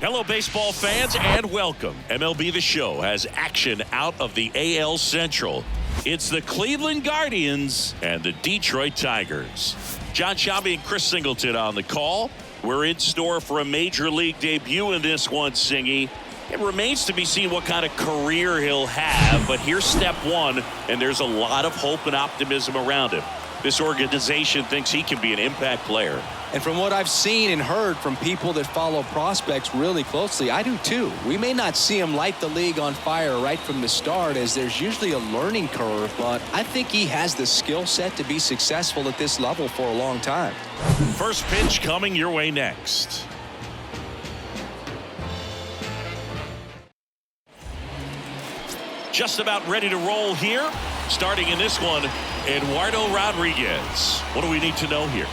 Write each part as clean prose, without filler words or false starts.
Hello, baseball fans, and welcome. MLB The Show has action out of the AL Central. It's the Cleveland Guardians and the Detroit Tigers. John Shelby and Chris Singleton on the call. We're in store for a major league debut in this one, Singy. It remains to be seen what kind of career he'll have, but here's step one, and there's a lot of hope and optimism around him. This organization thinks he can be an impact player. And from what I've seen and heard from people that follow prospects really closely, I do too. We may not see him light the league on fire right from the start, as there's usually a learning curve, but I think he has the skill set to be successful at this level for a long time. First pitch coming your way next. Just about ready to roll here. Starting in this one, Eduardo Rodriguez. What do we need to know here?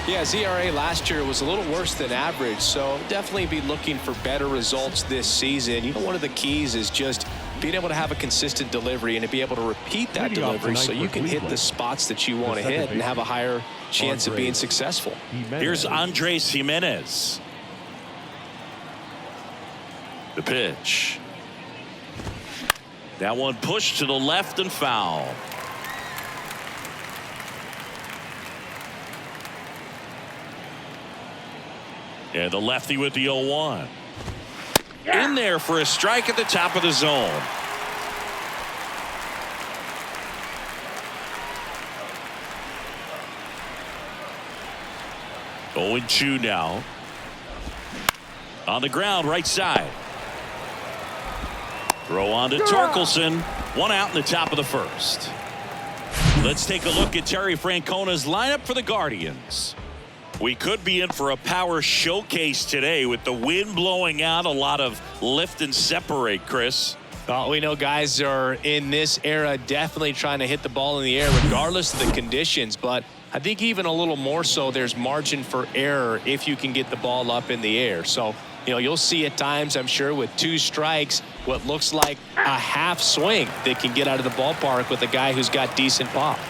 Yeah, his ERA last year was a little worse than average, so definitely be looking for better results this season. You know, one of the keys is just being able to have a consistent delivery and to be able to repeat that delivery so you can hit the spots that you want to hit and have a higher chance of being successful. Here's Andres Jimenez. The pitch. That one pushed to the left and foul. And the lefty with the 0-1. In there for a strike at the top of the zone. Oh, 0-2 now. On the ground, right side. Throw on to Torkelson. One out in the top of the first. Let's take a look at Terry Francona's lineup for the Guardians. We could be in for a power showcase today with the wind blowing out, a lot of lift and separate, Chris. Well, we know guys are in this era definitely trying to hit the ball in the air regardless of the conditions, but I think even a little more so there's margin for error if you can get the ball up in the air. So, you know, you'll see at times, I'm sure, with 2 strikes, what looks like a half swing that can get out of the ballpark with a guy who's got decent pop.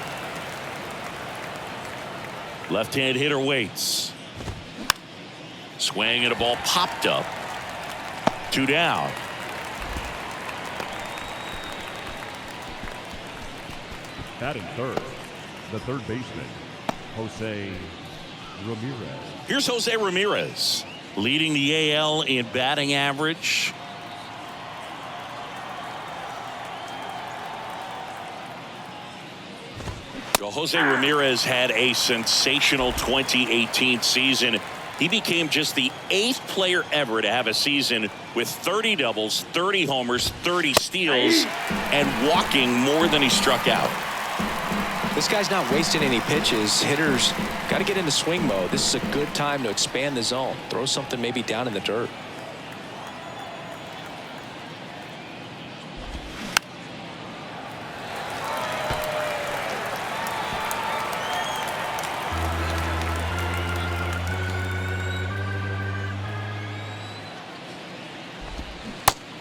Left-hand hitter waits. Swing and a ball popped up. 2 down. Batting third, the third baseman, Jose Ramirez. Here's Jose Ramirez, leading the AL in batting average. Jose Ramirez had a sensational 2018 season. He became just the 8th player ever to have a season with 30 doubles, 30 homers, 30 steals, and walking more than he struck out. This guy's not wasting any pitches. Hitters got to get into swing mode. This is a good time to expand the zone. Throw something maybe down in the dirt.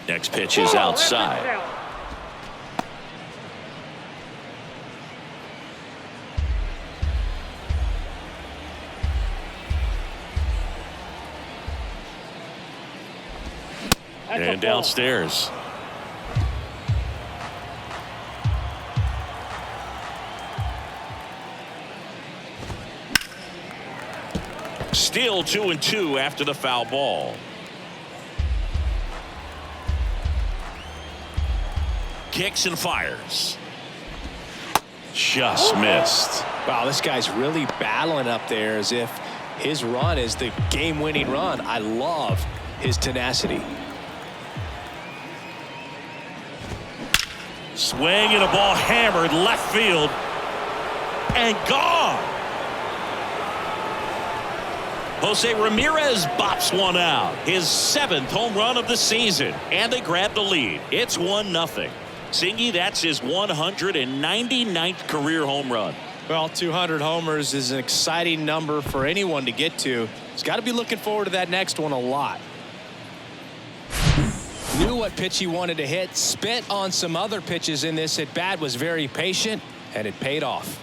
Next pitch is outside. And downstairs. Still 2-2 after the foul ball. Kicks and fires. Just missed. Wow, this guy's really battling up there as if his run is the game-winning run. I love his tenacity. Swing and a ball hammered left field and gone. Jose Ramirez bops one out, his 7th home run of the season, and they grab the lead. It's 1-0. Singy, that's his 199th career home run. Well, 200 homers is an exciting number for anyone to get to. He's got to be looking forward to that next one a lot. Knew what pitch he wanted to hit, spent on some other pitches in this at bat, was very patient, and it paid off.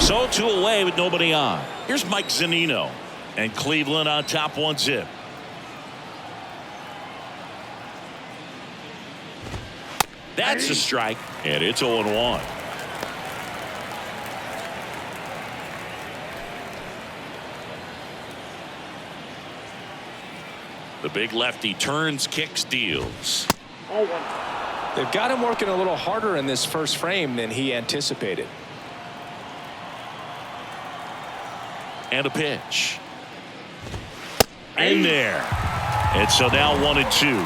So 2 away with nobody on. Here's Mike Zunino. And Cleveland on top 1-0. That's a strike. And it's 0-1. The big lefty turns, kicks, deals. They've got him working a little harder in this first frame than he anticipated. And a pitch. In there. And so now 1-2.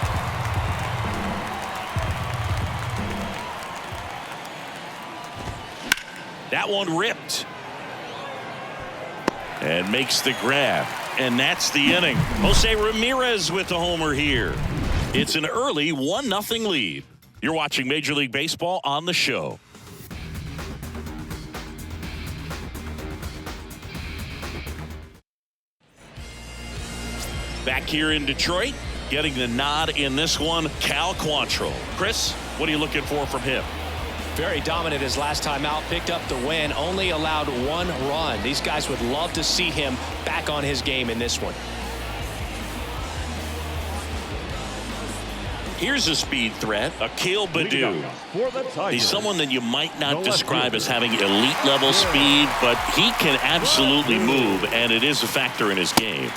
That one ripped. And makes the grab. And that's the inning. Jose Ramirez with the homer here. It's an early 1-0 lead. You're watching Major League Baseball on the show. Back here in Detroit, getting the nod in this one, Cal Quantrill. Chris, what are you looking for from him? Very dominant his last time out, picked up the win, only allowed 1 run. These guys would love to see him back on his game in this one. Here's a speed threat, Akil Baddoo. He's someone that you might not describe as having elite level speed, but he can absolutely move, and it is a factor in his game.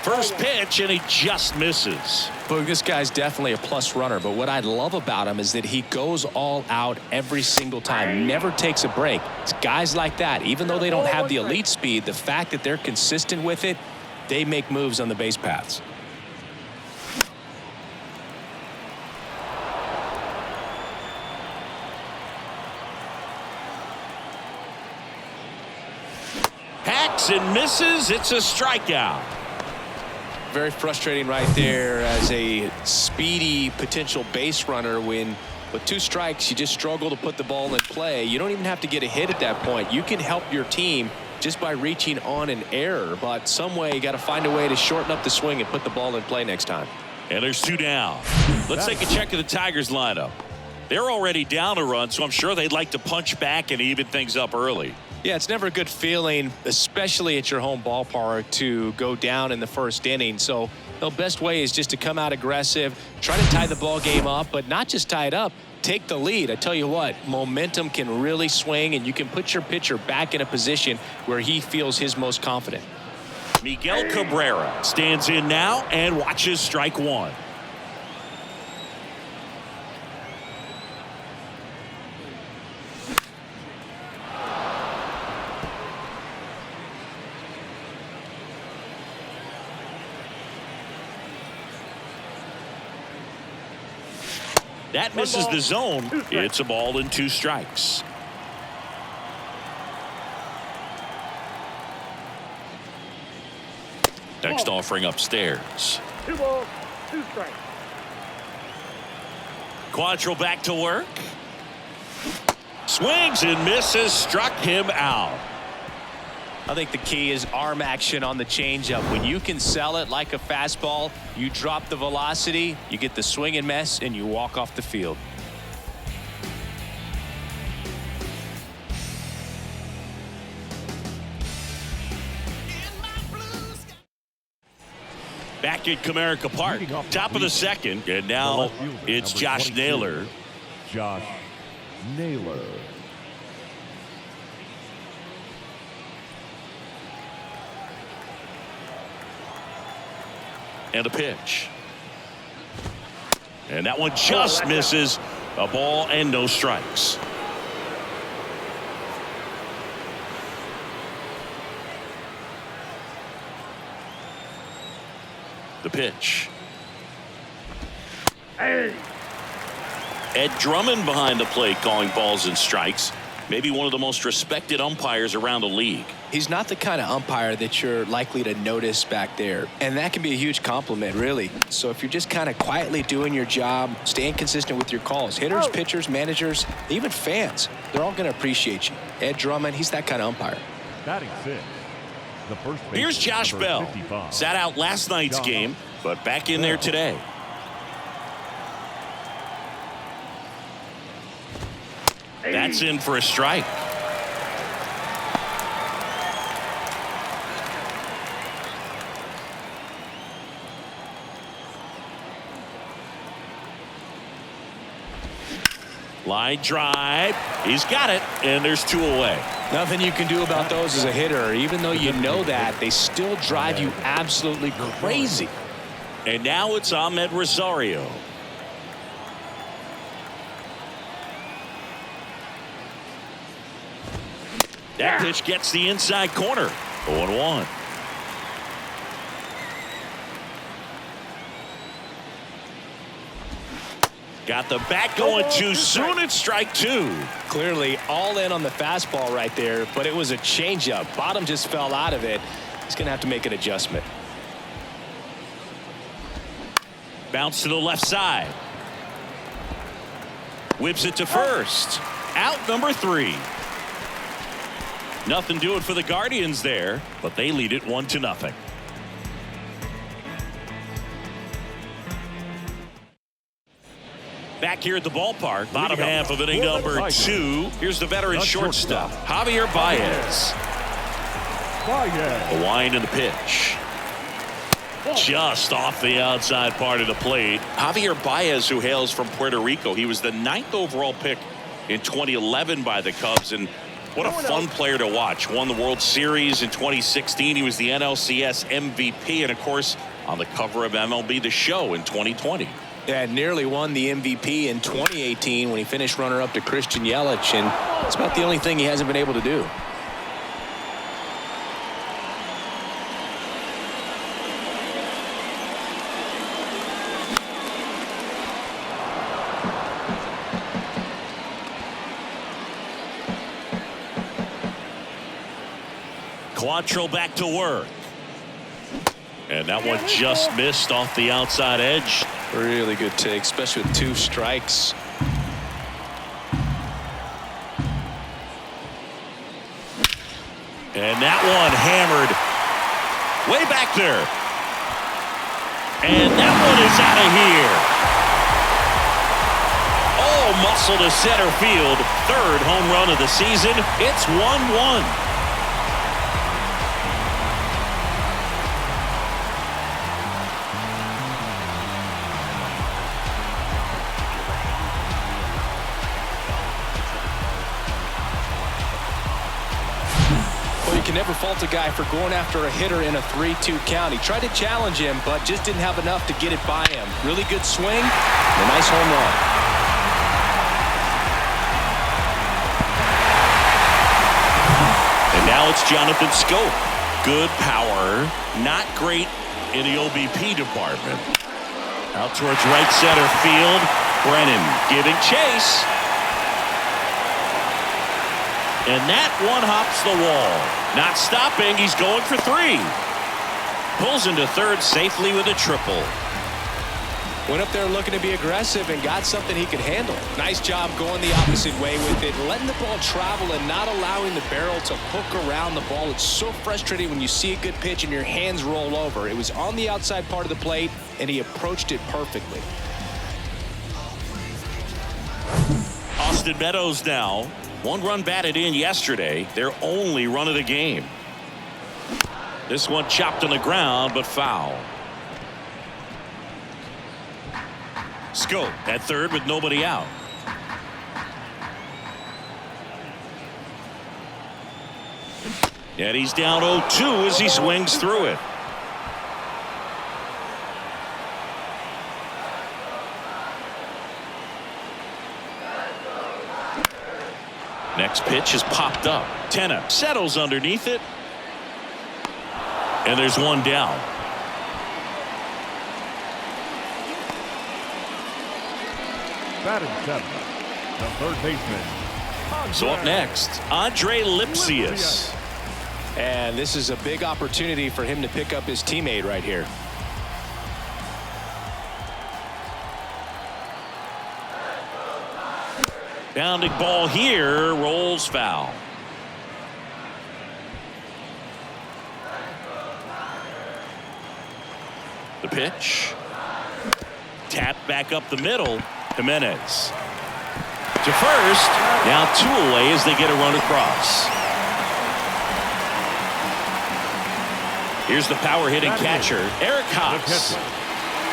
First pitch, and he just misses. But this guy's definitely a plus runner, but what I love about him is that he goes all out every single time, never takes a break. It's guys like that, even though they don't have the elite speed, the fact that they're consistent with it, they make moves on the base paths. Hacks and misses. It's a strikeout. Very frustrating right there as a speedy potential base runner when with 2 strikes you just struggle to put the ball in play. You don't even have to get a hit at that point. You can help your team just by reaching on an error, but some way you got to find a way to shorten up the swing and put the ball in play next time. And there's 2 down. Let's take a check of the Tigers lineup. They're already down a run, so I'm sure they'd like to punch back and even things up early. Yeah, it's never a good feeling, especially at your home ballpark, to go down in the first inning. So the best way is just to come out aggressive, try to tie the ball game up, but not just tie it up, take the lead. I tell you what, momentum can really swing, and you can put your pitcher back in a position where he feels his most confident. Miguel Cabrera stands in now and watches strike 1. That misses the zone. It's a ball and 2 strikes. Next offering upstairs. 2 balls, 2 strikes. Quantrill back to work. Swings and misses. Struck him out. I think the key is arm action on the changeup. When you can sell it like a fastball, you drop the velocity, you get the swing and miss, and you walk off the field. Back at Comerica Park, top of the second, and now it's Josh Naylor. Josh Naylor. And a pitch. And that one just misses. A ball and no strikes. The pitch. Ed Drummond behind the plate calling balls and strikes. Maybe one of the most respected umpires around the league. He's not the kind of umpire that you're likely to notice back there. And that can be a huge compliment, really. So if you're just kind of quietly doing your job, staying consistent with your calls, hitters, pitchers, managers, even fans, they're all going to appreciate you. Ed Drummond, he's that kind of umpire. Batting 6. The first Here's Josh Bell. 55. Sat out last night's game, but back in there today. That's in for a strike. Line drive. He's got it, and there's 2 away. Nothing you can do about those as a hitter. Even though you know that, they still drive you absolutely crazy. And now it's Ahmed Rosario. That pitch gets the inside corner. 0-1. Got the bat going too soon. It's strike 2. Clearly all in on the fastball right there, but it was a changeup. Bottom just fell out of it. He's going to have to make an adjustment. Bounce to the left side. Whips it to first. Out number 3. Nothing doing for the Guardians there, but they lead it 1-0. Back here at the ballpark, bottom half of inning number 2. Here's the veteran shortstop, Javier Baez. The wind and the pitch. Just off the outside part of the plate. Javier Baez, who hails from Puerto Rico. He was the 9th overall pick in 2011 by the Cubs, and what a fun player to watch. Won the World Series in 2016. He was the NLCS MVP, and of course on the cover of MLB The Show in 2020. Yeah, nearly won the MVP in 2018 when he finished runner-up to Christian Yelich, and it's about the only thing he hasn't been able to do. Quantrill back to work. And that one just missed off the outside edge. Really good take, especially with 2 strikes. And that one hammered way back there. And that one is out of here. Oh, muscle to center field. 3rd home run of the season. It's 1-1. Can never fault a guy for going after a hitter in a 3-2 count. He tried to challenge him, but just didn't have enough to get it by him. Really good swing and a nice home run. And now it's Jonathan Scope. Good power, not great in the OBP department. Out towards right center field. Brennan giving chase. And that one hops the wall. Not stopping. He's going for 3. Pulls into 3rd safely with a triple. Went up there looking to be aggressive and got something he could handle. Nice job going the opposite way with it, letting the ball travel and not allowing the barrel to hook around the ball. It's so frustrating when you see a good pitch and your hands roll over. It was on the outside part of the plate, and he approached it perfectly. Austin Meadows now. 1 run batted in yesterday. Their only run of the game. This one chopped on the ground, but foul. Scope at 3rd with nobody out. And he's down 0-2 as he swings through it. Next pitch is popped up. Tenna settles underneath it. And there's one down. Batting 7th, the 3rd baseman. So up next, Andre Lipsius. And this is a big opportunity for him to pick up his teammate right here. Bounding ball here, rolls foul. The pitch. Tap back up the middle. Jimenez to first. Now 2 away as they get a run across. Here's the power hitting catcher, Eric Haas.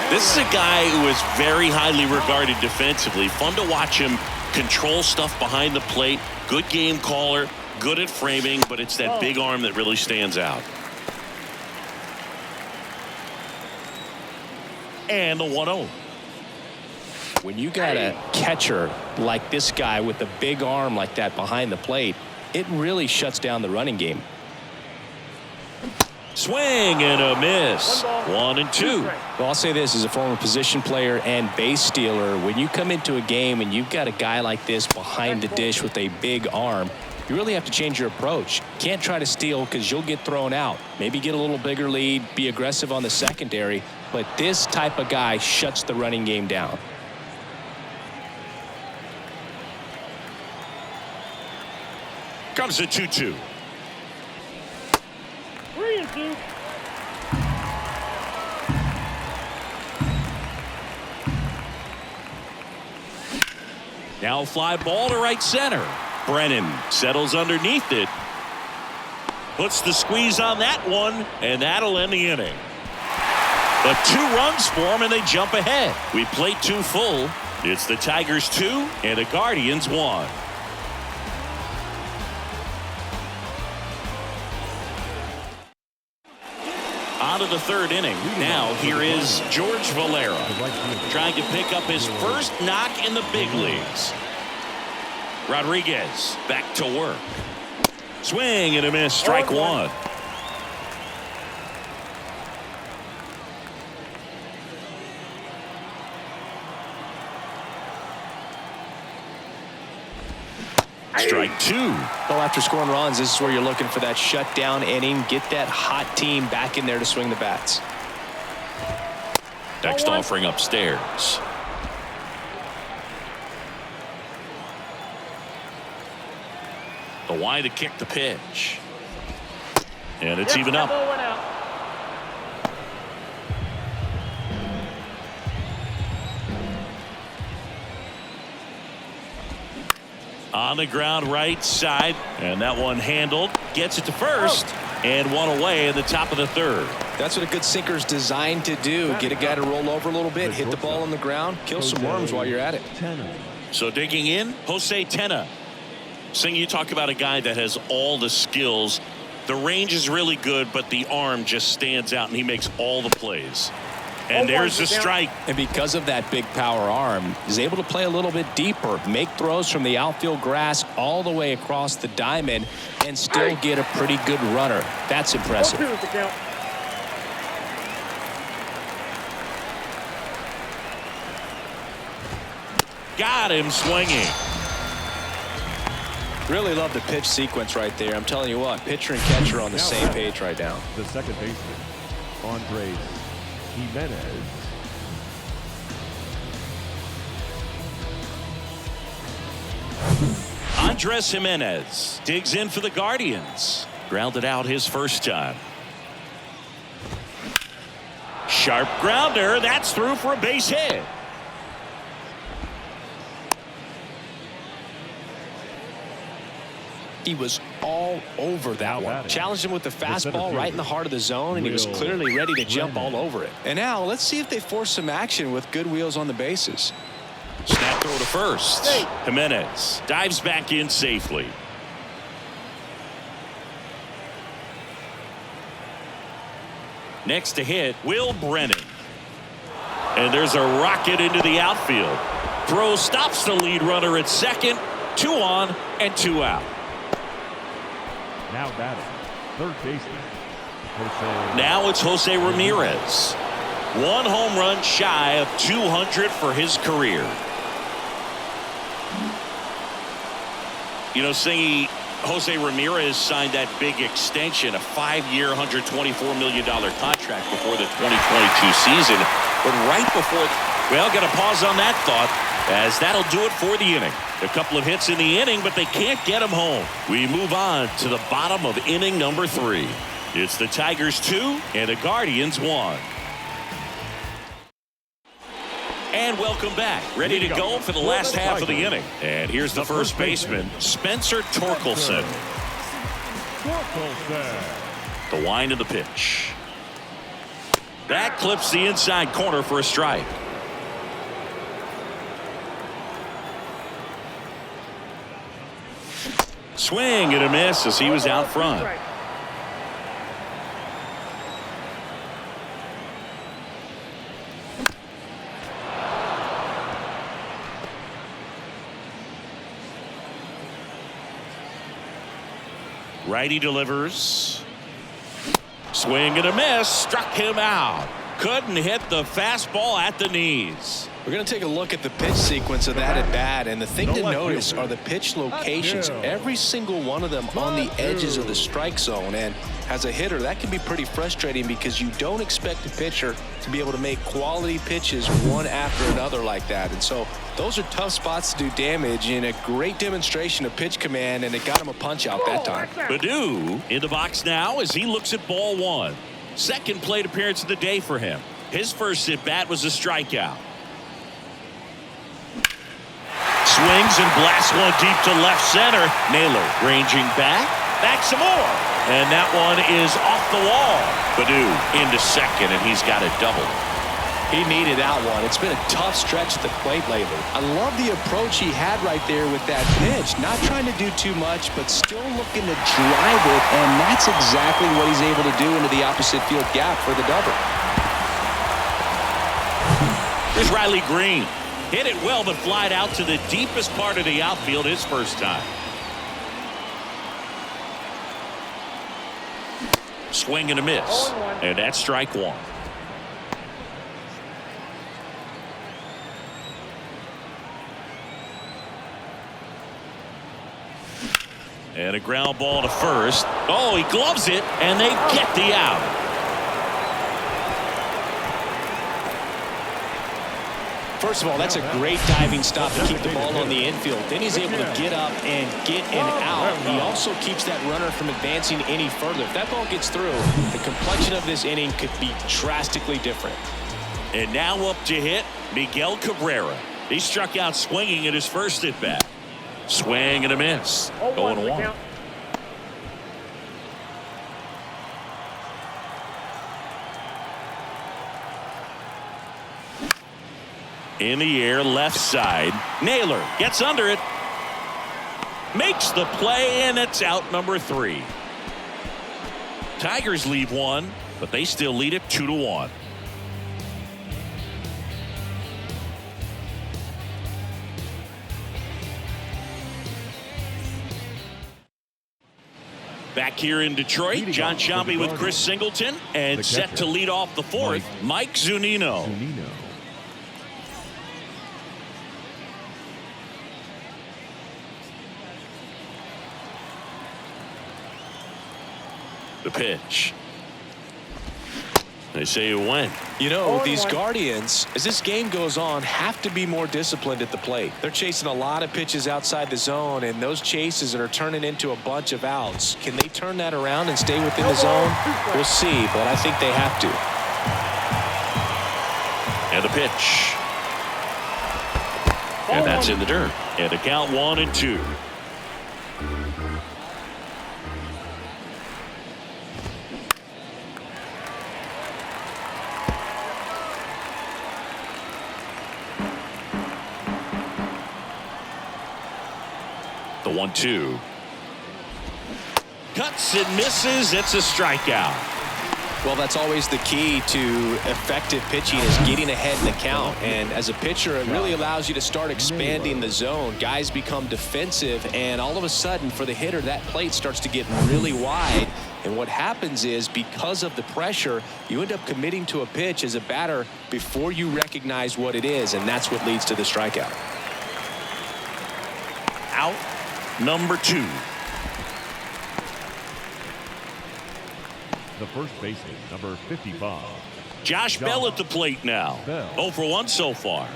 This is a guy who is very highly regarded defensively. Fun to watch him control stuff behind the plate. Good game caller. Good at framing, but it's that big arm that really stands out. And the 1-0. When you got a catcher like this guy with a big arm like that behind the plate, it really shuts down the running game. Swing and a miss. 1-2. Well, I'll say this as a former position player and base stealer. When you come into a game and you've got a guy like this behind the dish with a big arm, you really have to change your approach. Can't try to steal because you'll get thrown out. Maybe get a little bigger lead, be aggressive on the secondary. But this type of guy shuts the running game down. Comes the 2-2. 3-2. Now fly ball to right center. Brennan settles underneath it. Puts the squeeze on that one, and that'll end the inning. But 2 runs for them, and they jump ahead. We played 2 full. It's the Tigers 2 and the Guardians 1. On to the 3rd inning. Now here is George Valera trying to pick up his first knock in the big leagues. Rodriguez back to work. Swing and a miss. Strike 1. Strike 2. Well, after scoring runs, this is where you're looking for that shutdown inning. Get that hot team back in there to swing the bats. Next offering upstairs. The wide to kick the pitch. And it's even up. On the ground right side, and that one handled. Gets it to first, and one away in the top of the 3rd. That's what a good sinker's designed to do. Get a guy to roll over a little bit, hit the ball on the ground, kill some worms while you're at it. So digging in, Jose Tena. Sing, you talk about a guy that has all the skills. The range is really good, but the arm just stands out, and he makes all the plays. And there's the strike. And because of that big power arm, he's able to play a little bit deeper, make throws from the outfield grass all the way across the diamond, and still get a pretty good runner. That's impressive. Got him swinging. Really love the pitch sequence right there. I'm telling you what, pitcher and catcher on the same page right now. The second baseman, Andres Jimenez. Andres Jimenez digs in for the Guardians. Grounded out his first time. Sharp grounder. That's through for a base hit. He was all over that one. Challenged him with the fastball right in the heart of the zone, and he was clearly ready to jump all over it. And now let's see if they force some action with good wheels on the bases. Snap throw to first. Jimenez dives back in safely. Next to hit, Will Brennan. And there's a rocket into the outfield. Throw stops the lead runner at second. 2 on and 2 out. Now batting, third baseman, Jose. Now it's Jose Ramirez. 1 home run shy of 200 for his career. You know, Singy, Jose Ramirez signed that big extension, a 5-year, $124 million contract before the 2022 season. But right before, well, got to pause on that thought, as that'll do it for the inning. A couple of hits in the inning, but they can't get him home. We move on to the bottom of inning number 3. It's the Tigers 2 and the Guardians 1. And welcome back. Ready to go for the last half of the inning. And here's the first baseman, Spencer Torkelson. The wind of the pitch. That clips the inside corner for a strike. Swing and a miss as he was out front. Righty delivers. Swing and a miss. Struck him out. Couldn't hit the fastball at the knees. We're going to take a look at the pitch sequence of that at bat, and the thing to notice are the pitch locations. Every single one of them on the edges of the strike zone, and as a hitter that can be pretty frustrating because you don't expect a pitcher to be able to make quality pitches one after another like that. And so those are tough spots to do damage, and a great demonstration of pitch command, and it got him a punch out that time. Baddoo in the box now as he looks at ball one. Second plate appearance of the day for him. His first at bat was a strikeout. Swings and blasts one deep to left center. Naylor ranging back some more, and that one is off the wall. Baddoo into second, and he's got a double. He needed that one. It's been a tough stretch at the plate lately. I love the approach he had right there with that pitch. Not trying to do too much, but still looking to drive it, and that's exactly what he's able to do into the opposite field gap for the double. Here's Riley Green. Hit it well, but flied out to the deepest part of the outfield his first time. Swing and a miss, and that's strike one. And a ground ball to first. Oh, he gloves it, and they get the out. First of all, that's a great diving stop to keep the ball on the infield. Then he's able to get up and get an out. He also keeps that runner from advancing any further. If that ball gets through, the complexion of this inning could be drastically different. And now up to hit Miguel Cabrera. He struck out swinging at his first at bat. Swing and a miss. Going one. In the air, left side. Naylor gets under it. Makes the play, and it's out number 3. Tigers leave one, but they still lead it 2-1. Back here in Detroit, John Sciambi with Chris Singleton, and set to lead off the fourth, Mike Zunino. The pitch. They say it went. You know, these Guardians, as this game goes on, have to be more disciplined at the plate. They're chasing a lot of pitches outside the zone, and those chases are turning into a bunch of outs. Can they turn that around and stay within the zone? We'll see, but I think they have to. And the pitch. And that's in the dirt. And the count 1-2. The 1-2. Cuts and misses. It's a strikeout. Well, that's always the key to effective pitching, is getting ahead in the count. And as a pitcher, it really allows you to start expanding the zone. Guys become defensive, and all of a sudden, for the hitter, that plate starts to get really wide. And what happens is, because of the pressure, you end up committing to a pitch as a batter before you recognize what it is, and that's what leads to the strikeout. Out number 2. The first baseman, number 55. Josh Bell at the plate now. 0 for 1 so far.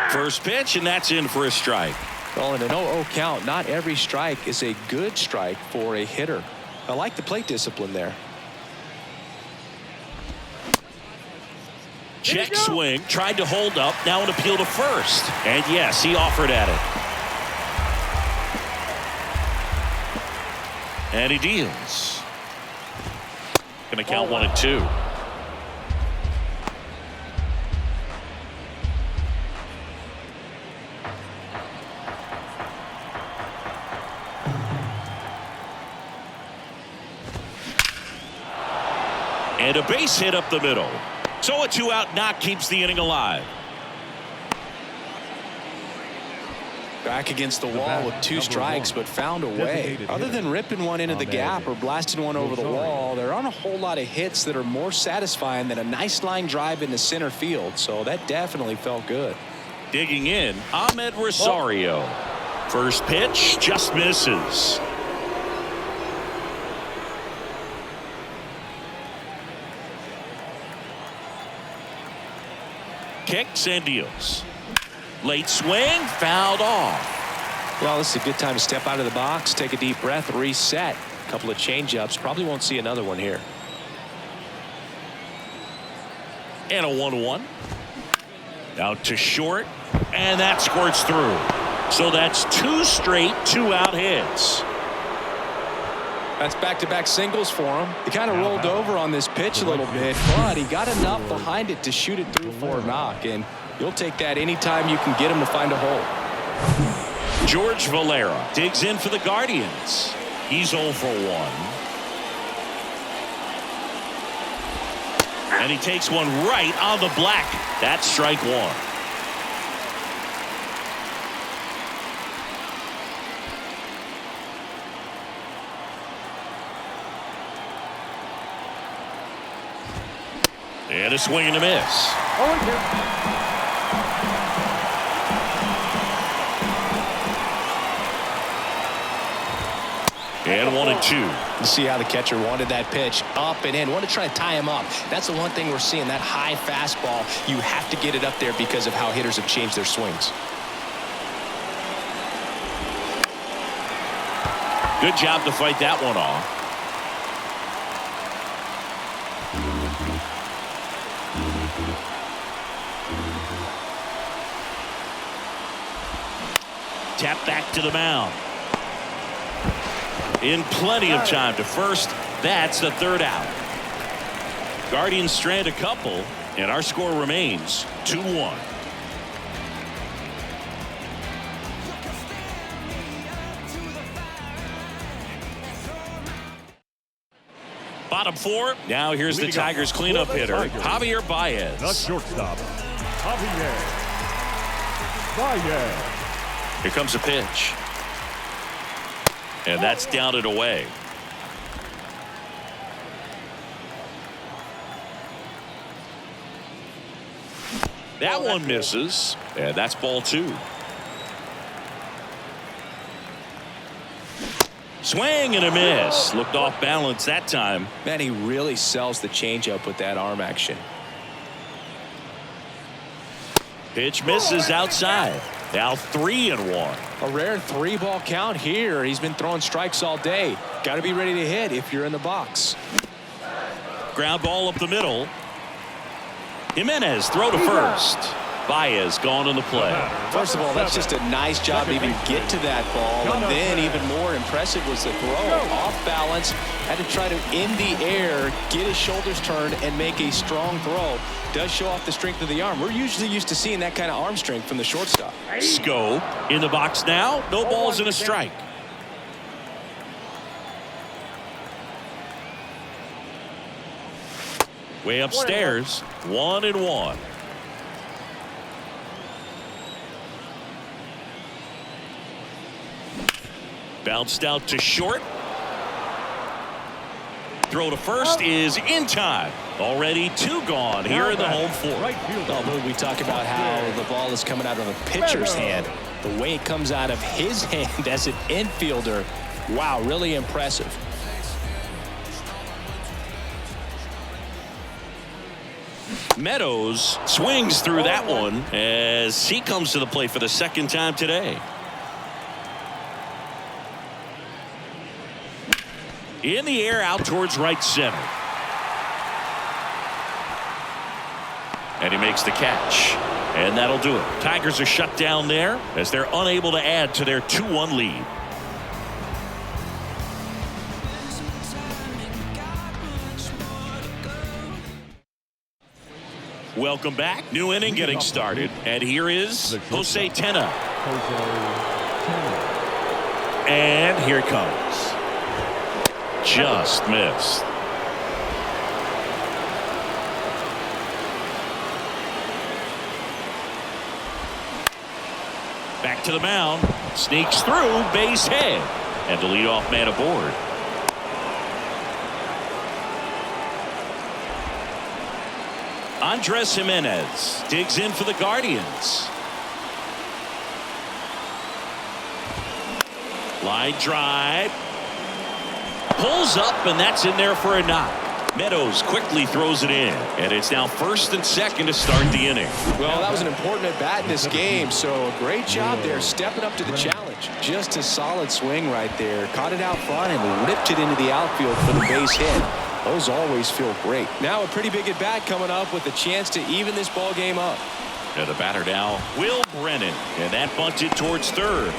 First pitch, and that's in for a strike. Well, in an 0-0 count, not every strike is a good strike for a hitter. I like the plate discipline there. Check swing, tried to hold up, now an appeal to first. And yes, he offered at it. And he deals. Gonna count 1-2. And a base hit up the middle. So a 2-out knock keeps the inning alive. Back against the wall with 2 strikes, but found a way. Other than ripping one into the gap or blasting one over the wall, there aren't a whole lot of hits that are more satisfying than a nice line drive into center field. So that definitely felt good. Digging in, Ahmed Rosario. First pitch just misses. Kicks and deals. Late swing, fouled off. Well, this is a good time to step out of the box, take a deep breath, reset. A couple of changeups. Probably won't see another one here. And a 1-1. Out to short, and that squirts through. So that's 2 straight 2-out hits. That's back-to-back singles for him. He kind of rolled over on this pitch a little bit, but he got enough behind it to shoot it through for a knock. And you'll take that anytime you can get him to find a hole. George Valera digs in for the Guardians. He's 0 for 1. And he takes one right on the black. That's strike 1. And a swing and a miss. And 1-2. You see how the catcher wanted that pitch up and in. Want to try to tie him up. That's the one thing we're seeing, that high fastball. You have to get it up there because of how hitters have changed their swings. Good job to fight that one off. Tap back to the mound. In plenty of time to first. That's the 3rd out. Guardians strand a couple, and our score remains 2-1. Bottom 4. Now here's the Tigers cleanup hitter, Javier Baez. The shortstop, Javier Baez. Here comes a pitch. And that's down and away. That one misses. And that's ball 2. Swing and a miss. Looked off balance that time. Man, he really sells the changeup with that arm action. Pitch misses outside. Now 3-1. A rare 3-ball count here. He's been throwing strikes all day. Got to be ready to hit if you're in the box. Ground ball up the middle. Jimenez throw to first. Baez gone in the play. First of all, that's just a nice job to even get to that ball. And then even more impressive was the throw. Off balance. Had to try to, in the air, get his shoulders turned and make a strong throw. Does show off the strength of the arm. We're usually used to seeing that kind of arm strength from the shortstop. Sko in the box now. No balls and a strike. Way upstairs. 1-1. Bounced out to short. Throw to first is in time. Already 2 gone here in the home 4th. Although we talk about how the ball is coming out of a pitcher's hand, the way it comes out of his hand as an infielder, wow, really impressive. Meadows swings through that one as he comes to the plate for the 2nd time today. In the air out towards right center. And he makes the catch. And that'll do it. Tigers are shut down there as they're unable to add to their 2-1 lead. Welcome back. New inning getting started. And here is Jose Tena. And here it comes. Just missed. Back to the mound. Sneaks through, base hit. And the leadoff man aboard. Andres Jimenez digs in for the Guardians. Line drive. Pulls up, and that's in there for a knock. Meadows quickly throws it in, and it's now first and second to start the inning. Well, that was an important at bat in this game, so a great job there stepping up to the challenge. Just a solid swing right there. Caught it out front and ripped it into the outfield for the base hit. Those always feel great. Now a pretty big at bat coming up with a chance to even this ball game up. And the batter now, Will Brennan, and that bunted towards third.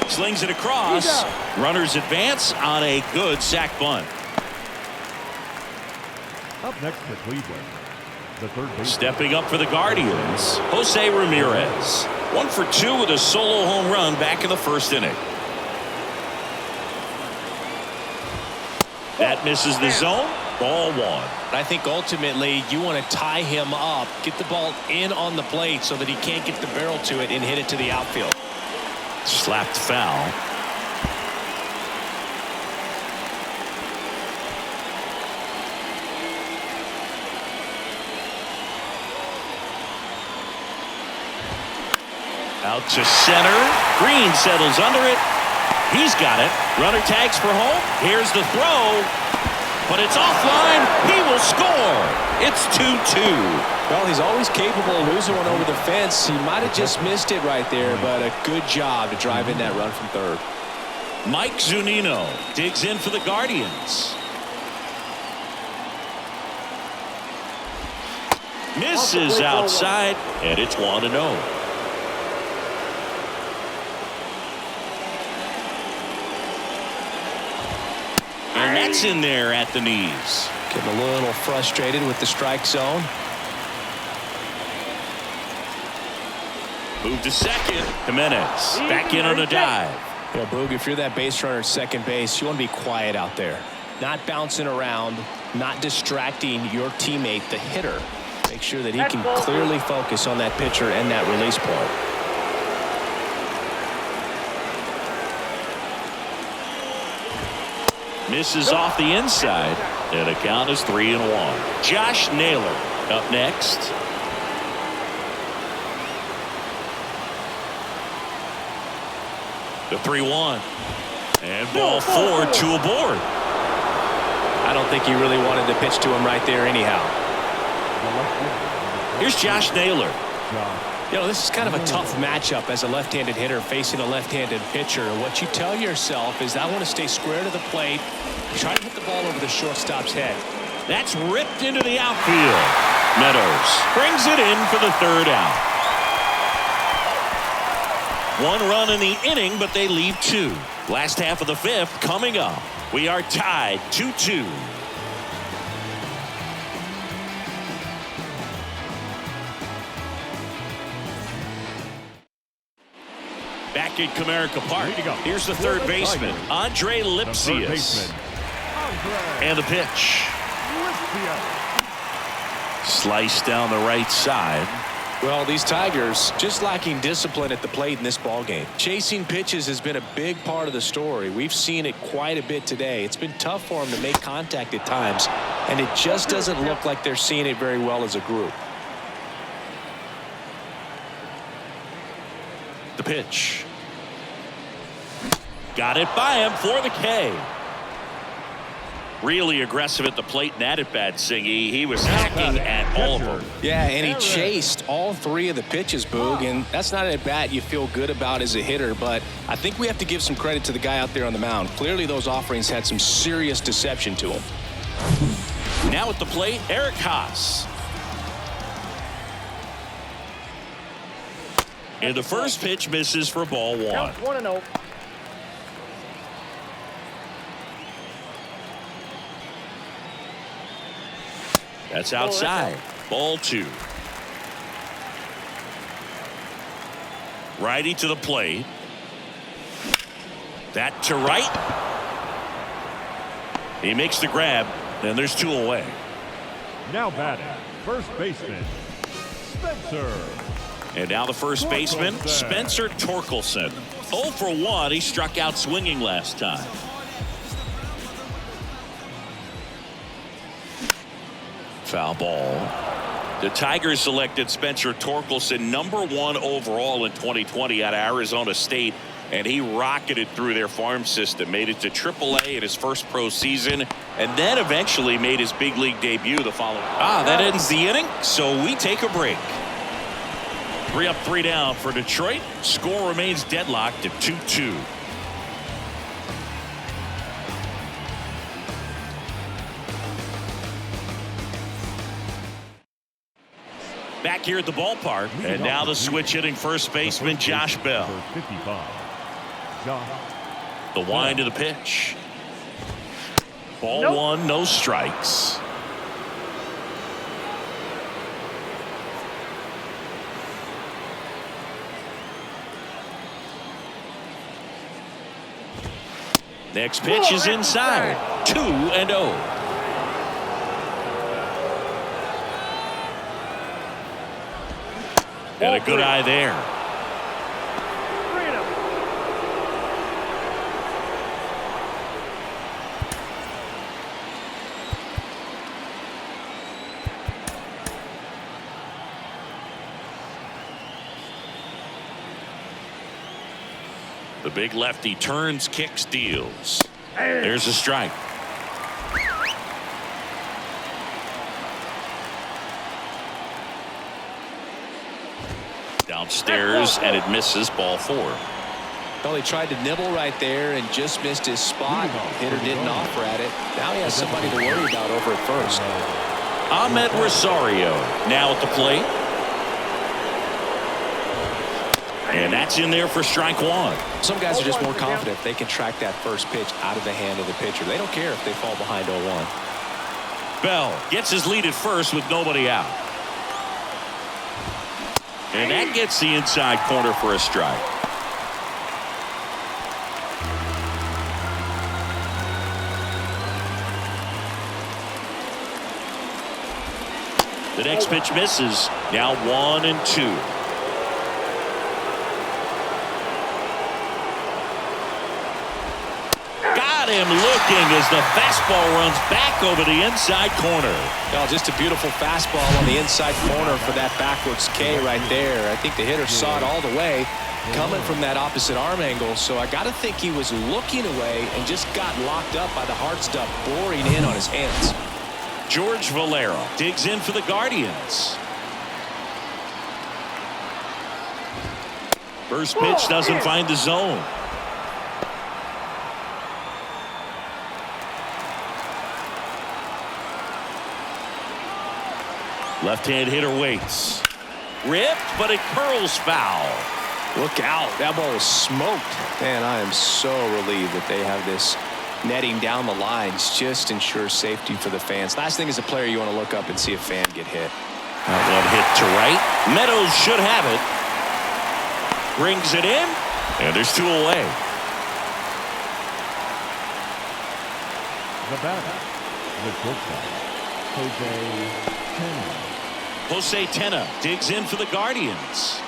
Slings it across. Runners advance on a good sac bunt. Up next for Cleveland, the third baseman. Stepping up for the Guardians, Jose Ramirez. 1 for 2 with a solo home run back in the first inning. That misses the zone. Ball 1. I think ultimately you want to tie him up, get the ball in on the plate so that he can't get the barrel to it and hit it to the outfield. Slapped foul. Out to center. Green settles under it. He's got it. Runner tags for home. Here's the throw. But it's offline. He will score. It's 2-2. Well, he's always capable of losing one over the fence. He might have just missed it right there, but a good job to drive in that run from third. Mike Zunino digs in for the Guardians. Misses outside, and it's 1-0. And that's in there at the knees. Getting a little frustrated with the strike zone. Move to second. Jimenez back in on a dive. Well, Boog, if you're that base runner at second base, you want to be quiet out there. Not bouncing around, not distracting your teammate, the hitter. Make sure that he can clearly focus on that pitcher and that release point. Misses off the inside, and the count is 3-1. Josh Naylor up next. The 3-1. And ball 4, 2 aboard. I don't think he really wanted to pitch to him right there anyhow. Here's Josh Naylor. You know, this is kind of a tough matchup as a left-handed hitter facing a left-handed pitcher. What you tell yourself is, I want to stay square to the plate, try to hit the ball over the shortstop's head. That's ripped into the outfield. Meadows brings it in for the third out. 1 run in the inning, but they leave 2. Last half of the 5th coming up. We are tied 2-2. Back at Comerica Park. Here's the third baseman, Andre Lipsius. And the pitch. Sliced down the right side. Well, these Tigers just lacking discipline at the plate in this ball game. Chasing pitches has been a big part of the story. We've seen it quite a bit today. It's been tough for them to make contact at times, and it just doesn't look like they're seeing it very well as a group. The pitch. Got it by him for the K. Really aggressive at the plate in that at bat, Singy. He was hacking at all of them. Yeah, and he chased all 3 of the pitches, Boog, and that's not an at bat you feel good about as a hitter, but I think we have to give some credit to the guy out there on the mound. Clearly those offerings had some serious deception to him. Now at the plate, Eric Haas. And the first pitch misses for ball 1. Count 1-0. That's outside. Ball 2. Righty to the plate. That to right. He makes the grab, and there's 2 away. Now batting, first baseman, Spencer And now the first baseman, Spencer Torkelson. 0 for 1. He struck out swinging last time. Foul ball. The Tigers selected Spencer Torkelson #1 overall in 2020 out of Arizona State, and he rocketed through their farm system, made it to AAA in his first pro season, and then eventually made his big league debut the following. That ends the inning, so we take a break. 3 up, 3 down for Detroit. Score remains deadlocked at 2-2. Back here at the ballpark, and now the switch hitting first baseman Josh Bell. 55. Josh. The wind of the pitch. Ball Nope. 1, no strikes. Next pitch is inside. 2-0. And a good eye there. 3-0. The big lefty turns, kicks, deals. There's a strike. Downstairs, and it misses. Ball 4. Well, he tried to nibble right there and just missed his spot. Hitter didn't offer at it. Now he has somebody to worry about over at first. Ahmed Rosario now at the plate. And that's in there for strike 1. Some guys are just more confident if they can track that first pitch out of the hand of the pitcher. They don't care if they fall behind 0-1. Bell gets his lead at first with nobody out. And that gets the inside corner for a strike. The next pitch misses. Now 1-2. Got him looking as the fastball runs back over the inside corner. Oh, just a beautiful fastball on the inside corner for that backwards K right there. I think the hitter saw it all the way coming from that opposite arm angle. So I got to think he was looking away and just got locked up by the hard stuff boring in on his hands. George Valera digs in for the Guardians. First pitch doesn't find the zone. Left-hand hitter waits. Ripped, but it curls foul. Look out. That ball was smoked. Man, I am so relieved that they have this netting down the lines. Just ensures safety for the fans. Last thing as a player, you want to look up and see a fan get hit. That one hit to right. Meadows should have it. Brings it in, and there's 2 away. The batter, the shortstop, Jose Tena digs in for the Guardians.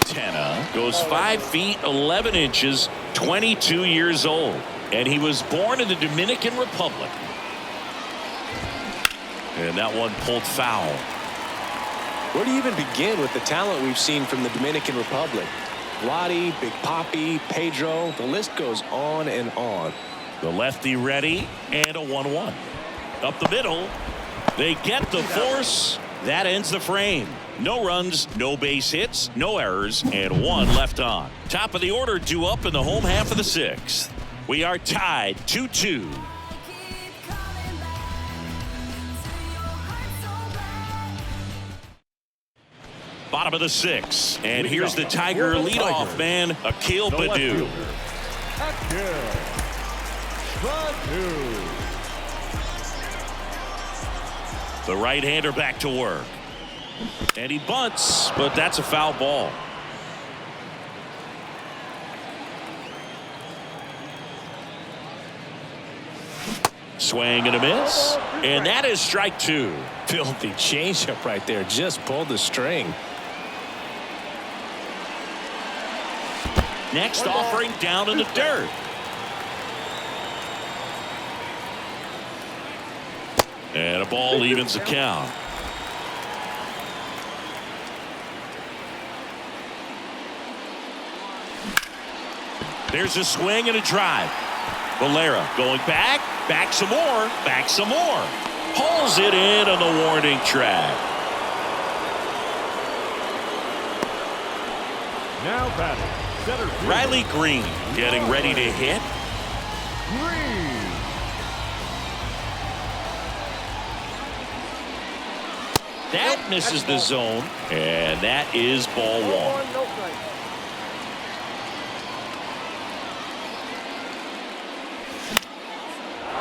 Tena goes 5 feet 11 inches, 22 years old, and he was born in the Dominican Republic. And that one pulled foul. Where do you even begin with the talent we've seen from the Dominican Republic? Vladdy, Big Papi, Pedro, the list goes on and on. The lefty ready, and a 1-1. Up the middle, they get the force. That ends the frame. No runs, no base hits, no errors, and 1 left on. Top of the order due up in the home half of the 6th. We are tied 2-2. Bottom of the 6th, and here's the Tiger leadoff man, Akil Baddoo. The right-hander back to work. And he bunts, but that's a foul ball. Swing and a miss. And that is strike two. Filthy changeup right there. Just pulled the string. Next offering down in the dirt. And a ball evens the count. There's a swing and a drive. Valera going back, back some more, back some more. Pulls it in on the warning track. Now batting, center fielder, Riley Green getting ready to hit. Green. That misses the zone, and that is ball one. No strike.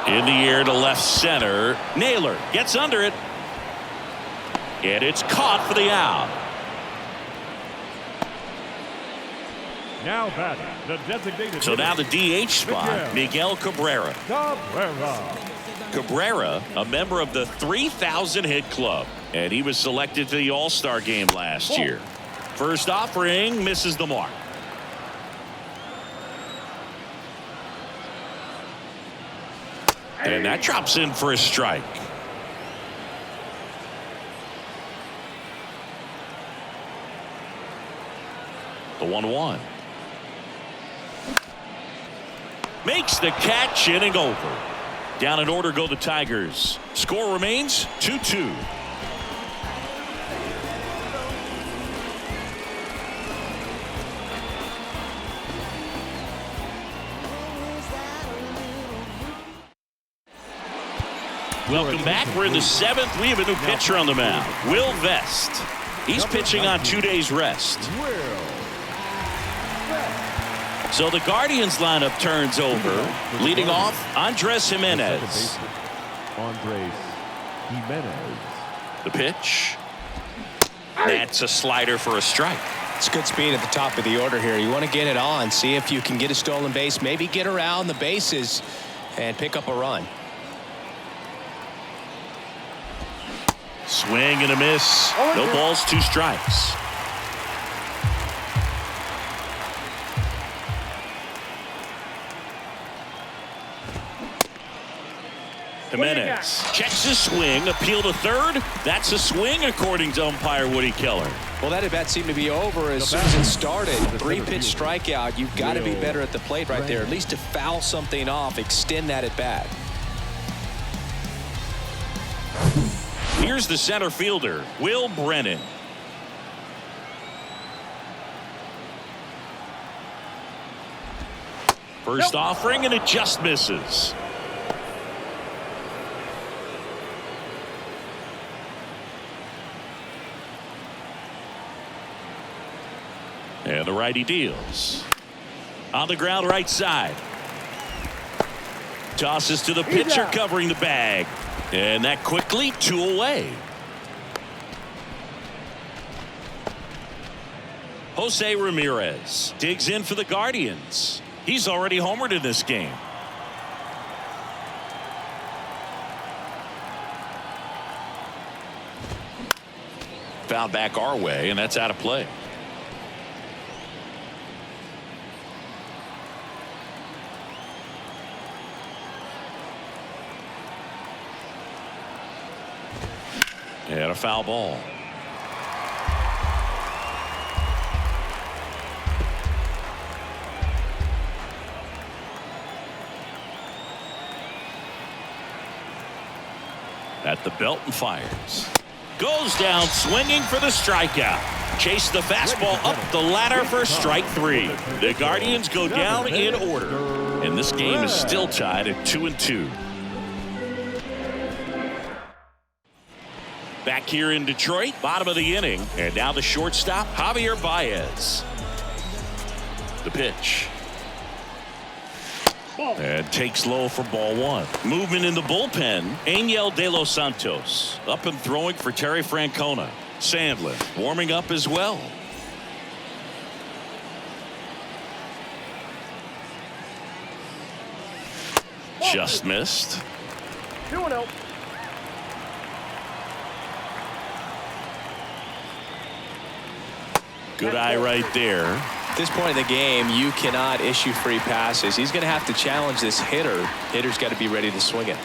In the air to left center. Naylor gets under it. And it's caught for the out. Now batting, the designated So hitter, now the DH spot, Miguel Cabrera. Cabrera. Cabrera, a member of the 3,000 hit club, and he was selected to the All-Star game last year. First offering misses the mark. And that drops in for a strike. The 1-1. Makes the catch, inning over. Down in order go the Tigers. Score remains 2-2. Welcome back. We're in the seventh. We have a new pitcher on the mound, Will Vest. He's pitching on 2 days rest. So the Guardians lineup turns over. Leading off, Andres Jimenez. Andres Jimenez. The pitch. That's a slider for a strike. It's good speed at the top of the order here. You want to get it on, see if you can get a stolen base, maybe get around the bases and pick up a run. Swing and a miss. No balls, 2 strikes. Jimenez checks his swing, appeal to third. That's a swing according to umpire Woody Keller. Well, that at bat seemed to be over as soon as it started. 3-pitch strikeout. You've got to be better at the plate right there, at least to foul something off, extend that at bat. Here's the center fielder, Will Brennan. First offering, and it just misses. And the righty deals. On the ground right side. Tosses to the pitcher covering the bag. And that quickly 2 away. Jose Ramirez digs in for the Guardians. He's already homered in this game. Fouled back our way, and that's out of play. And a foul ball. At the belt and fires. Goes down swinging for the strikeout. Chase the fastball up the ladder for strike 3. The Guardians go down in order. And this game is still tied at 2-2. Back here in Detroit, bottom of the inning. And now the shortstop, Javier Baez. The pitch. And takes low for ball 1. Movement in the bullpen. Angel De Los Santos up and throwing for Terry Francona. Sandlin warming up as well. Just missed. 2-0. Good eye right there. At this point in the game, you cannot issue free passes. He's going to have to challenge this hitter. Hitter's got to be ready to swing it.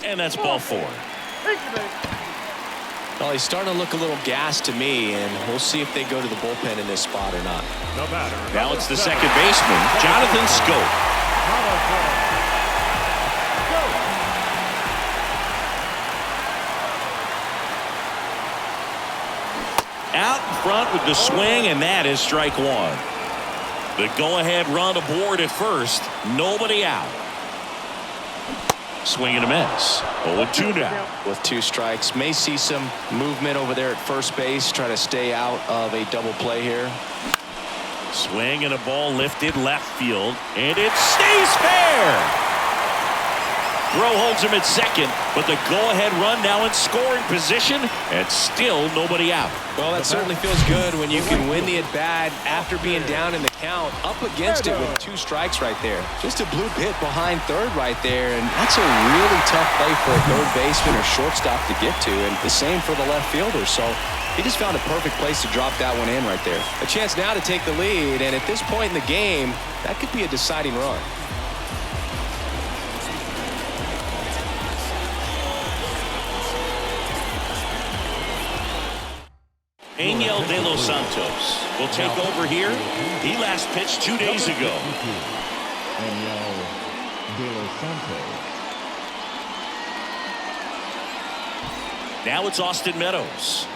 And that's ball 4. Thank you, baby. Well, he's starting to look a little gassed to me, and we'll see if they go to the bullpen in this spot or not. The batter. Now it's the second baseman, Jonathan Scope. Out in front with the swing, and that is strike 1. The go-ahead run aboard at first. Nobody out. Swing and a miss. 0-2 now. With 2 strikes, may see some movement over there at first base. Try to stay out of a double play here. Swing and a ball lifted left field, and it stays fair. Throw holds him at second, but the go-ahead run now in scoring position, and still nobody out. Well, that certainly feels good when you can win the at-bat after being down in the count, up against it with 2 strikes right there. Just a blue pit behind third right there, and that's a really tough play for a third baseman or shortstop to get to, and the same for the left fielder. So he just found a perfect place to drop that one in right there. A chance now to take the lead, and at this point in the game, that could be a deciding run. Angel De Los Santos will take over here. He last pitched 2 days ago. Angel De Los Santos. Now it's Austin Meadows.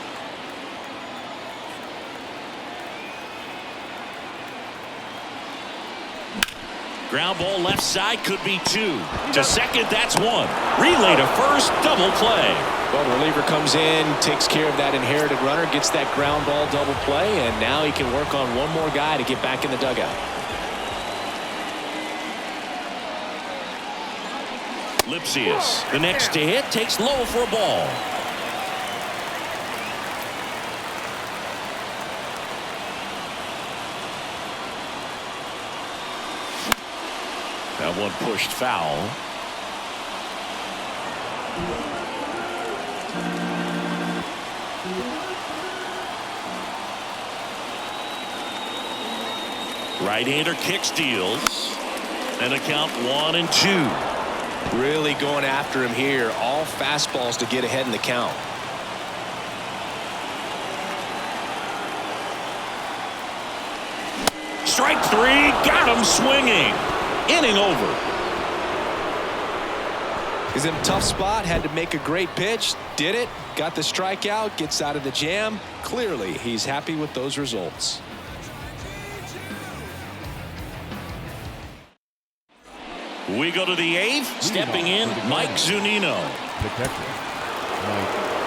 Ground ball left side, could be 2. To second, that's 1. Relay to first, double play. Well, the reliever comes in, takes care of that inherited runner, gets that ground ball double play, and now he can work on one more guy to get back in the dugout. Lipsius, the next to hit, takes low for a ball. That one pushed foul. Right-hander kicks, deals, and a count 1-2. Really going after him here. All fastballs to get ahead in the count. Strike 3, got him swinging. Inning over. He's in a tough spot, had to make a great pitch, did it, got the strikeout, gets out of the jam. Clearly, he's happy with those results. We go to the 8th. Stepping in, Mike Zunino. The catcher, Mike Zunino.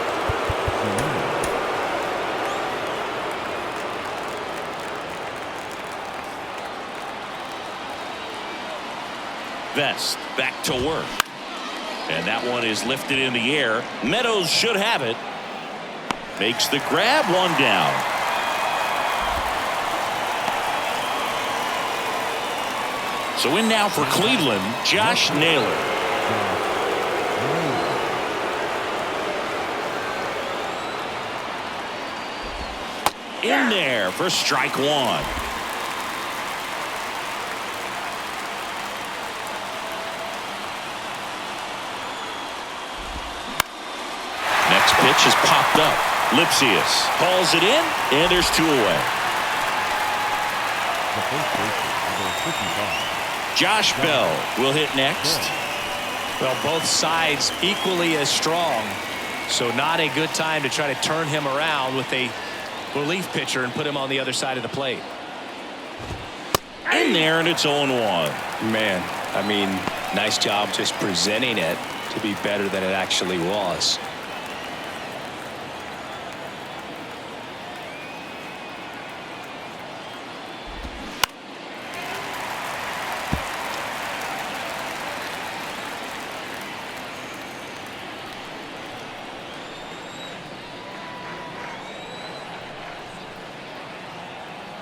Vest back to work. And that one is lifted in the air. Meadows should have it. Makes the grab, 1 down. So in now for Cleveland, Josh Naylor. In there for strike 1. Next pitch is popped up. Lipsius calls it in, and there's 2 away. The first baseman, number 55. Josh Bell will hit next. Well, both sides equally as strong, so not a good time to try to turn him around with a relief pitcher and put him on the other side of the plate. In there, and it's 0-1. Man, I mean, nice job just presenting it to be better than it actually was.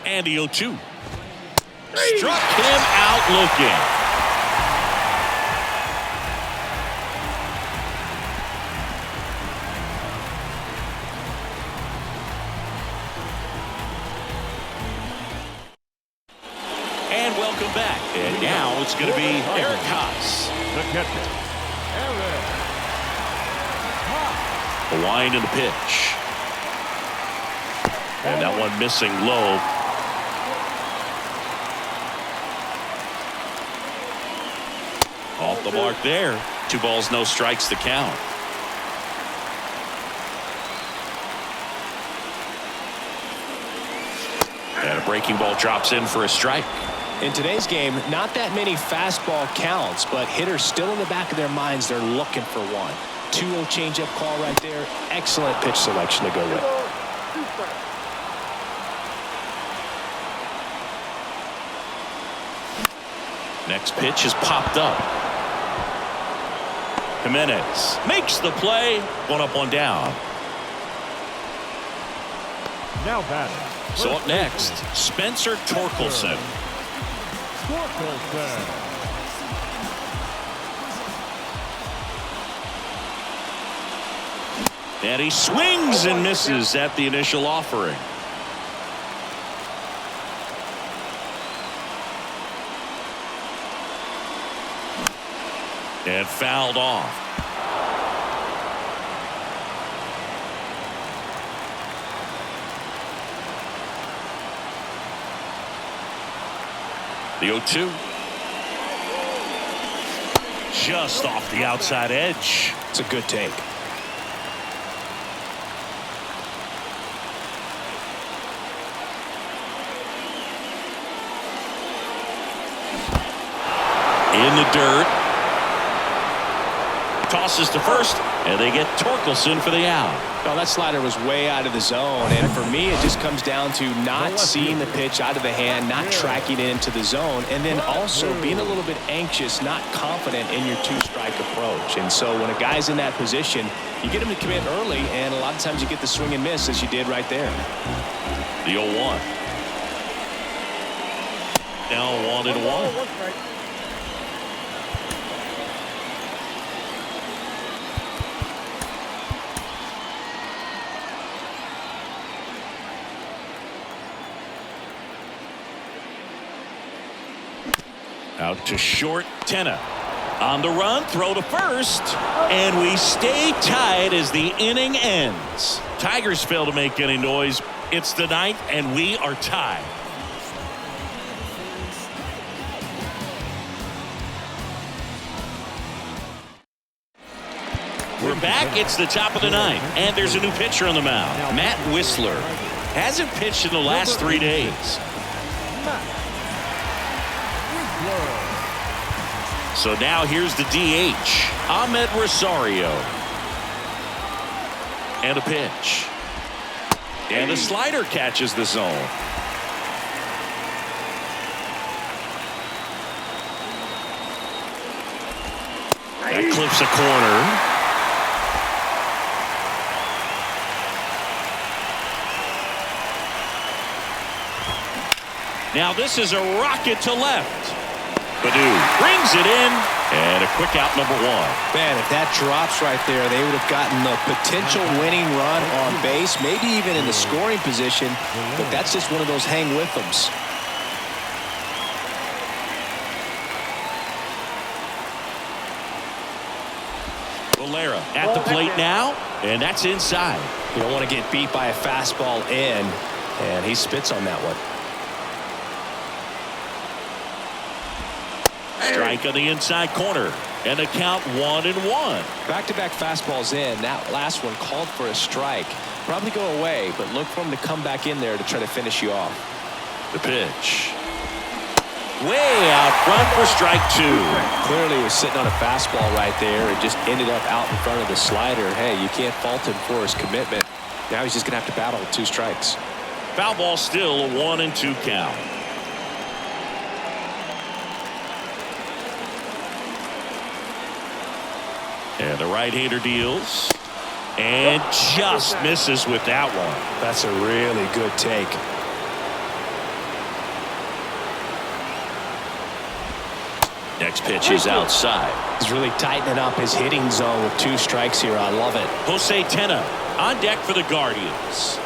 And the 0-2. Struck him out looking. welcome back. And now it's going to be Eric Haas. The catcher, Eric. The wind and the pitch. And that one missing low. Off the mark there. 2 balls, no strikes to count. And a breaking ball drops in for a strike. In today's game, not that many fastball counts, but hitters still in the back of their minds, they're looking for one. 2-0 changeup call right there. Excellent pitch selection to go with. 2 strikes. Next pitch is popped up. Jimenez makes the play. 1 up, 1 down. Now batting. So up next, Spencer Torkelson. Torkelson. And he swings and misses at the initial offering. And fouled off. The 0-2. Just off the outside edge. It's a good take. In the dirt. Tosses to first, and they get Torkelson for the out. Well, that slider was way out of the zone, and for me, it just comes down to not seeing the pitch out of the hand, not tracking it into the zone, and then also being a little bit anxious, not confident in your 2-strike approach. And so when a guy's in that position, you get him to commit early, and a lot of times you get the swing and miss, as you did right there. The 0-1. Now 1-1. 1 strike. Out to short, Tenna. On the run, throw to first, and we stay tied as the inning ends. Tigers fail to make any noise. It's the 9th, and we are tied. We're back. It's the top of the 9th, and there's a new pitcher on the mound. Matt Whistler hasn't pitched in the last 3 days. So now here's the DH, Ahmed Rosario. And a pitch. And a slider catches the zone. That clips a corner. Now this is a rocket to left. Baду brings it in, and a quick out, number 1. Man, if that drops right there, they would have gotten the potential winning run on base, maybe even in the scoring position, but that's just one of those hang with thems. Valera at the plate now, and that's inside. You don't want to get beat by a fastball in, and he spits on that one. Strike on the inside corner, and the count 1-1. Back-to-back fastballs in. That last one called for a strike. Probably go away, but look for him to come back in there to try to finish you off. The pitch. Way out front for strike 2. Clearly he was sitting on a fastball right there and just ended up out in front of the slider. Hey, you can't fault him for his commitment. Now he's just going to have to battle with 2 strikes. Foul ball, still a 1-2 count. And the right-hander deals. And just misses with that one. That's a really good take. Next pitch is outside. He's really tightening up his hitting zone with 2 strikes here. I love it. Jose Tenna on deck for the Guardians.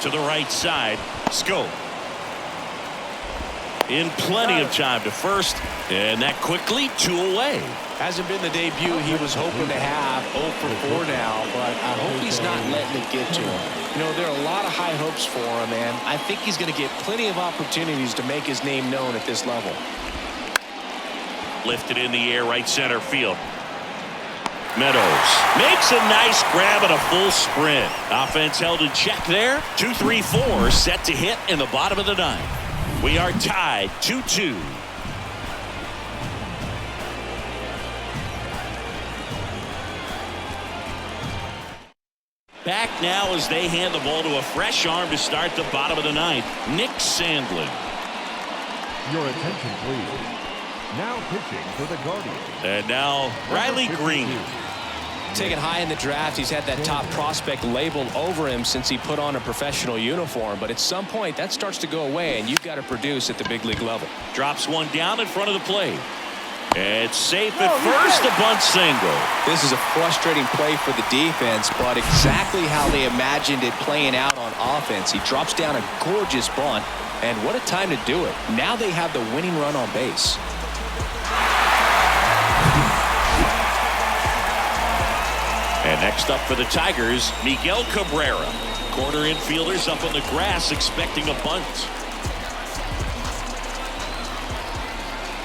to the right side. Scope. In plenty of time to first, and that quickly 2 away. Hasn't been the debut he was hoping to have. 0 for 4 now, but I hope he's not letting it get to him. You know, there are a lot of high hopes for him, and I think he's going to get plenty of opportunities to make his name known at this level. Lifted in the air, right center field. Meadows makes a nice grab and a full sprint. Offense held in check there. 2-3-4 set to hit in the bottom of the 9th. We are tied 2-2. Back now as they hand the ball to a fresh arm to start the bottom of the 9th. Nick Sandlin. Your attention, please. Now pitching for the Guardians. And now Riley Green. Taken high in the draft, he's had that top prospect labeled over him since he put on a professional uniform. But at some point, that starts to go away, and you've got to produce at the big league level. Drops one down in front of the plate. It's safe at first, a bunt single. This is a frustrating play for the defense, but exactly how they imagined it playing out on offense. He drops down a gorgeous bunt, and what a time to do it. Now they have the winning run on base. And next up for the Tigers, Miguel Cabrera. Corner infielders up on the grass expecting a bunt.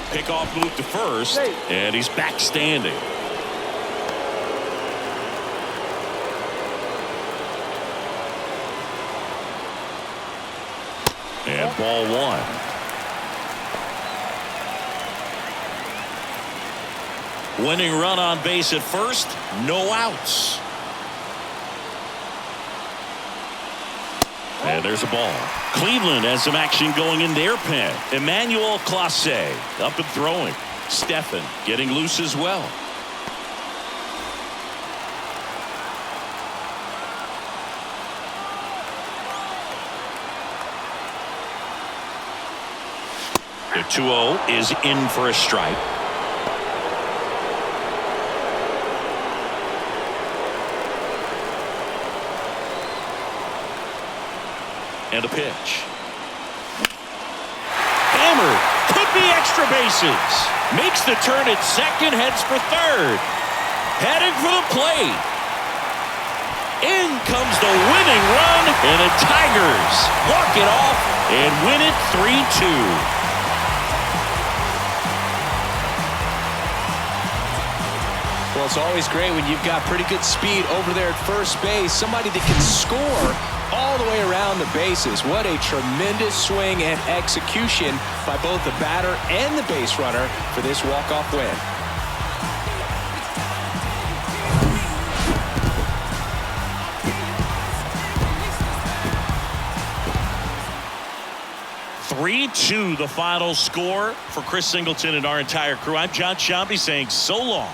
Pickoff move to first, and he's back standing. And ball 1. Winning run on base at first, no outs. And there's a ball. Cleveland has some action going in their pen. Emmanuel Clase up and throwing. Stephan getting loose as well. The 2-0 is in for a strike. And a pitch. Hammered. Could be extra bases. Makes the turn at second. Heads for third. Heading for the plate. In comes the winning run. And the Tigers walk it off and win it 3-2. Well, it's always great when you've got pretty good speed over there at first base. Somebody that can score all the way around the bases. What a tremendous swing and execution by both the batter and the base runner for this walk-off win. (3-2) the final score for Chris Singleton and our entire crew. I'm John Sciambi saying so long.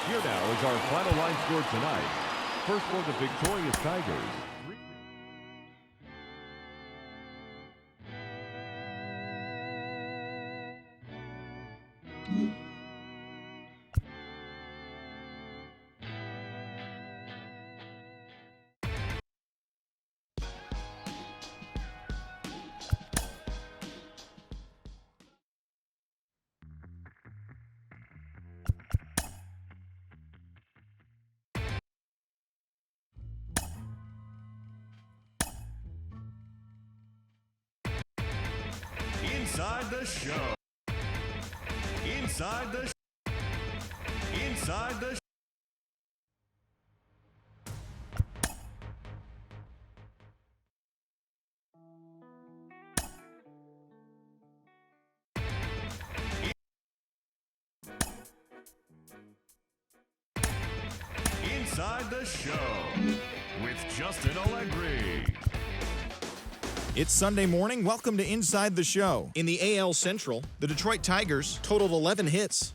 Here now is our final line score tonight. First for the victorious Tigers. Inside the show. Inside the Inside the Inside the Show with Justin Allegri. It's Sunday morning. Welcome to Inside the Show. In the AL Central, the Detroit Tigers totaled 11 hits.